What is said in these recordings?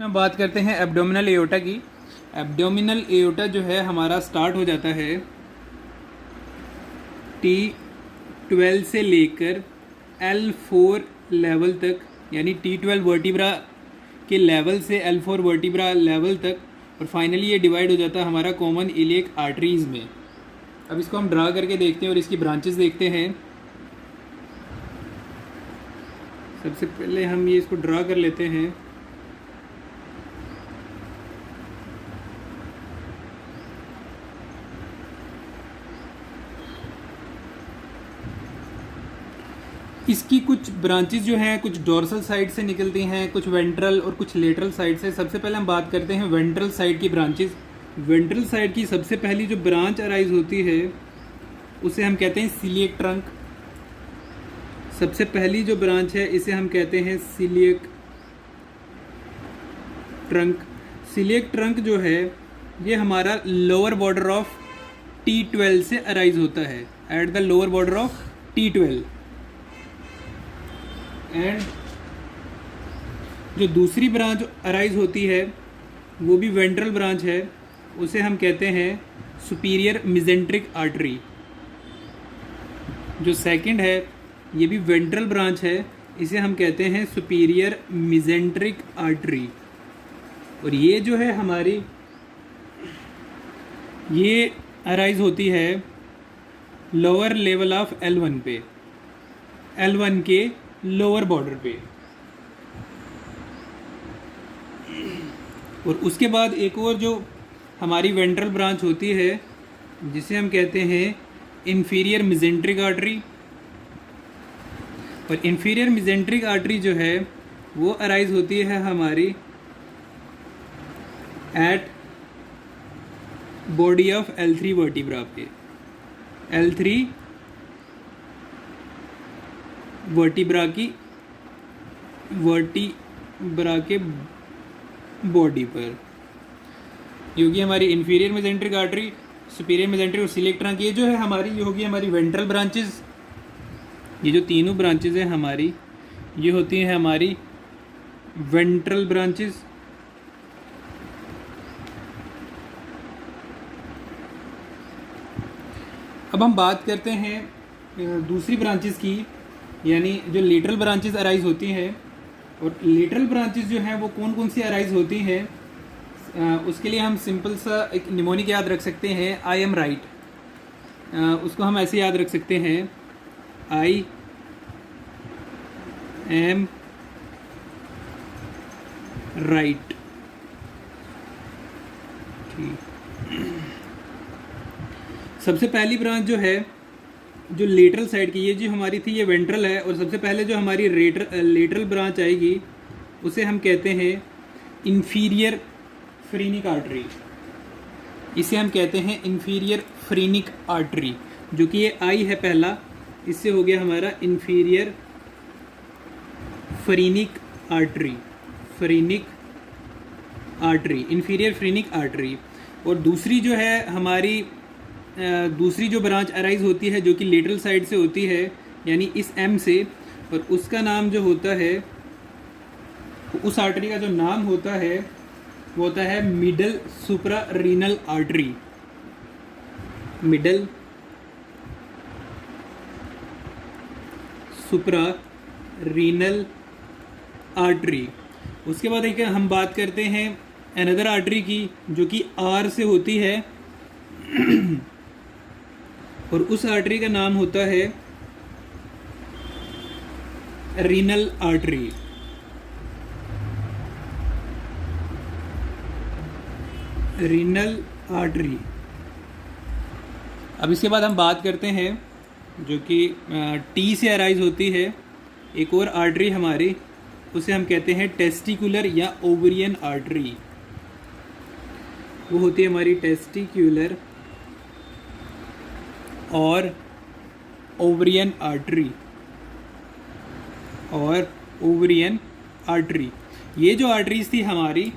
हम बात करते हैं एब्डोमिनल एओर्टा की। एब्डोमिनल एओर्टा जो है हमारा स्टार्ट हो जाता है T12 से लेकर L4 लेवल तक, यानी T12 वर्टिब्रा के लेवल से L4 वर्टिब्रा लेवल तक, और फाइनली ये डिवाइड हो जाता है हमारा कॉमन इलियक आर्टरीज़ में। अब इसको हम ड्रा करके देखते हैं और इसकी ब्रांचेस देखते हैं। सबसे पहले हम ये इसको ड्रा कर लेते हैं। इसकी कुछ ब्रांचेस जो हैं कुछ डोर्सल साइड से निकलती हैं, कुछ वेंट्रल और कुछ लेटरल साइड से। सबसे पहले हम बात करते हैं वेंट्रल साइड की ब्रांचेस। वेंट्रल साइड की सबसे पहली जो ब्रांच अराइज होती है उसे हम कहते हैं सिलियक ट्रंक। सबसे पहली जो ब्रांच है इसे हम कहते हैं सिलियक ट्रंक। सिलियक ट्रंक जो है ये हमारा लोअर बॉर्डर ऑफ T12 से अराइज होता है, at the lower border of T12। And जो दूसरी ब्रांच अराइज होती है वो भी वेंट्रल ब्रांच है, उसे हम कहते हैं सुपीरियर मिजेंट्रिक आर्टरी। जो सेकंड है ये भी वेंट्रल ब्रांच है, इसे हम कहते हैं सुपीरियर मिजेंट्रिक आर्टरी। और ये जो है हमारी ये अराइज होती है लोअर लेवल ऑफ L1 पे, L1 के लोअर बॉर्डर पे। और उसके बाद एक और जो हमारी वेंट्रल ब्रांच होती है जिसे हम कहते हैं इंफीरियर मिजेंट्रिक आर्टरी। और इंफीरियर मिजेंट्रिक आर्टरी जो है वो अराइज होती है हमारी eight body of L3 vertebra पे, L3 वर्टिब्रा के बॉडी पर। ये होगी हमारी inferior mesenteric artery, superior mesenteric और सिलियक ट्रंक। ये जो है हमारी ये होगी हमारी वेंट्रल ब्रांचेस। ये जो तीनों ब्रांचेस हैं हमारी ये होती हैं हमारी वेंट्रल ब्रांचेस। अब हम बात करते हैं दूसरी ब्रांचेस की, यानी जो लेटरल ब्रांचेस अराइज होती हैं। और लेटरल ब्रांचेस जो हैं वो कौन कौन सी अराइज होती हैं, उसके लिए हम सिंपल सा एक निमोनिक याद रख सकते हैं, आई एम राइट। उसको हम ऐसे याद रख सकते हैं, आई एम राइट। ठीक, सबसे पहली ब्रांच जो है जो लेटरल साइड की, ये जो हमारी थी ये वेंट्रल है। और सबसे पहले जो हमारी लेटरल ब्रांच आएगी उसे हम कहते हैं इंफीरियर फ्रीनिक आर्टरी। इसे हम कहते हैं इंफीरियर फ्रीनिक आर्टरी, जो कि ये आई है पहला, इससे हो गया हमारा inferior phrenic artery, phrenic artery, inferior phrenic artery. और दूसरी जो है हमारी दूसरी जो ब्रांच अराइज होती है जो कि लेटरल साइड से होती है, यानी इस M से, और उसका नाम जो होता है, उस आर्टरी का जो नाम होता है वो होता है middle supra renal artery. Middle supra renal artery. उसके बाद एक हम बात करते हैं अनदर आर्टरी की जो कि R से होती है और उस आर्टरी का नाम होता है रीनल आर्टरी। Renal artery. अब इसके बाद हम बात करते हैं जो कि T से अराइज होती है एक और आर्टरी हमारी, उसे हम कहते हैं टेस्टिकुलर या ओवरियन आर्टरी। वो होती है हमारी टेस्टिकुलर और ओवरियन आर्टरी, और ओवरियन आर्टरी। ये जो आर्टरीज थी हमारी,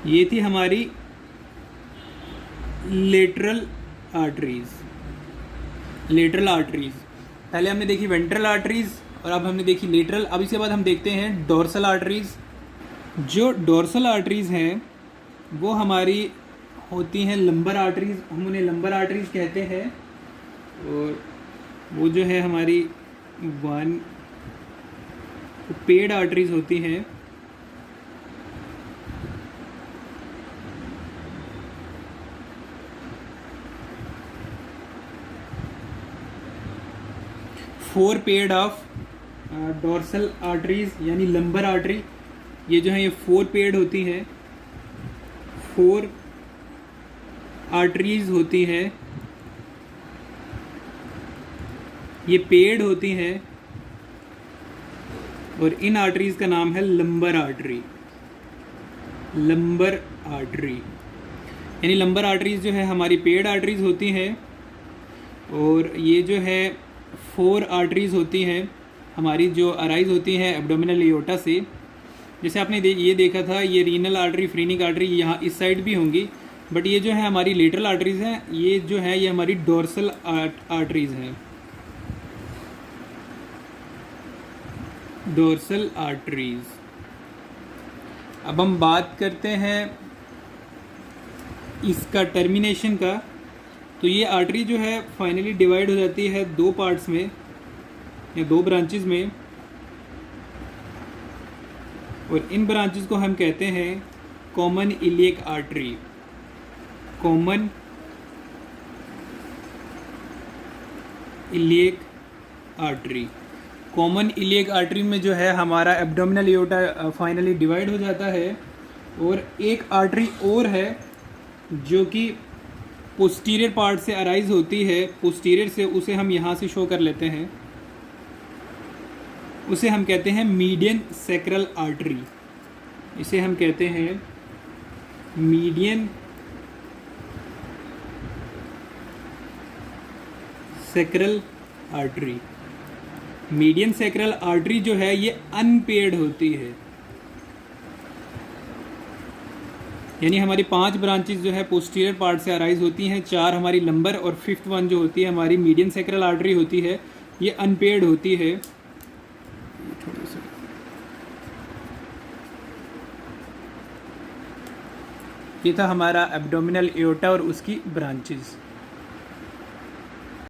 ये थी हमारी लेटरल आर्टरीज। लेटरल आर्टरीज पहले हमने देखी वेंट्रल आर्टरीज और अब हमने देखी लेटरल। अब इसके बाद हम देखते हैं डोर्सल आर्टरीज। जो डोर्सल आर्टरीज़ हैं वो हमारी होती हैं लंबर आर्टरीज़, हम उन्हें लंबर आर्टरीज़ कहते हैं। और वो जो है हमारी वन पेड आर्टरीज़ होती हैं। Four paid of dorsal arteries यानी लंबर आर्टरी, ये जो है ये फोर पेड होती है, फोर आर्टरीज़ होती है, ये पेड होती हैं और इन आर्टरीज़ का नाम है लंबर आर्टरी। लंबर आर्टरी यानी लंबर आर्टरीज़ जो है हमारी पेड आर्टरीज़ होती हैं और ये जो है फोर आर्टरीज़ होती हैं हमारी, जो अराइज होती हैं एब्डोमिनल एओर्टा से। जैसे आपने ये देखा था, ये रीनल आर्टरी, फ्रीनिक आर्टरी यहाँ इस साइड भी होंगी, बट ये जो है हमारी लेटरल आर्टरीज़ हैं, ये जो है ये हमारी डोर्सल आर्टरीज़ हैं, डोर्सल आर्टरीज़। अब हम बात करते हैं इसका टर्मिनेशन का। तो ये आर्टरी जो है फाइनली डिवाइड हो जाती है दो पार्ट्स में या दो ब्रांचेस में, और इन ब्रांचेस को हम कहते हैं common iliac artery. Common iliac artery, common iliac artery में जो है हमारा एब्डोमिनल एओर्टा फाइनली डिवाइड हो जाता है। और एक आर्टरी और है जो कि पोस्टीरियर पार्ट से अराइज होती है, पोस्टीरियर से, उसे हम यहाँ से शो कर लेते हैं, उसे हम कहते हैं मीडियन सैक्रल आर्टरी। इसे हम कहते हैं median sacral artery. Median sacral artery जो है ये अनपेड होती है, यानी हमारी 5 ब्रांचेस जो है पोस्टीरियर पार्ट से अराइज होती हैं, 4 हमारी लंबर और 5th वन जो होती है हमारी मीडियन सैक्रल आर्टरी होती है, ये अनपेड होती है। ये था हमारा एब्डोमिनल एओर्टा और उसकी ब्रांचेस।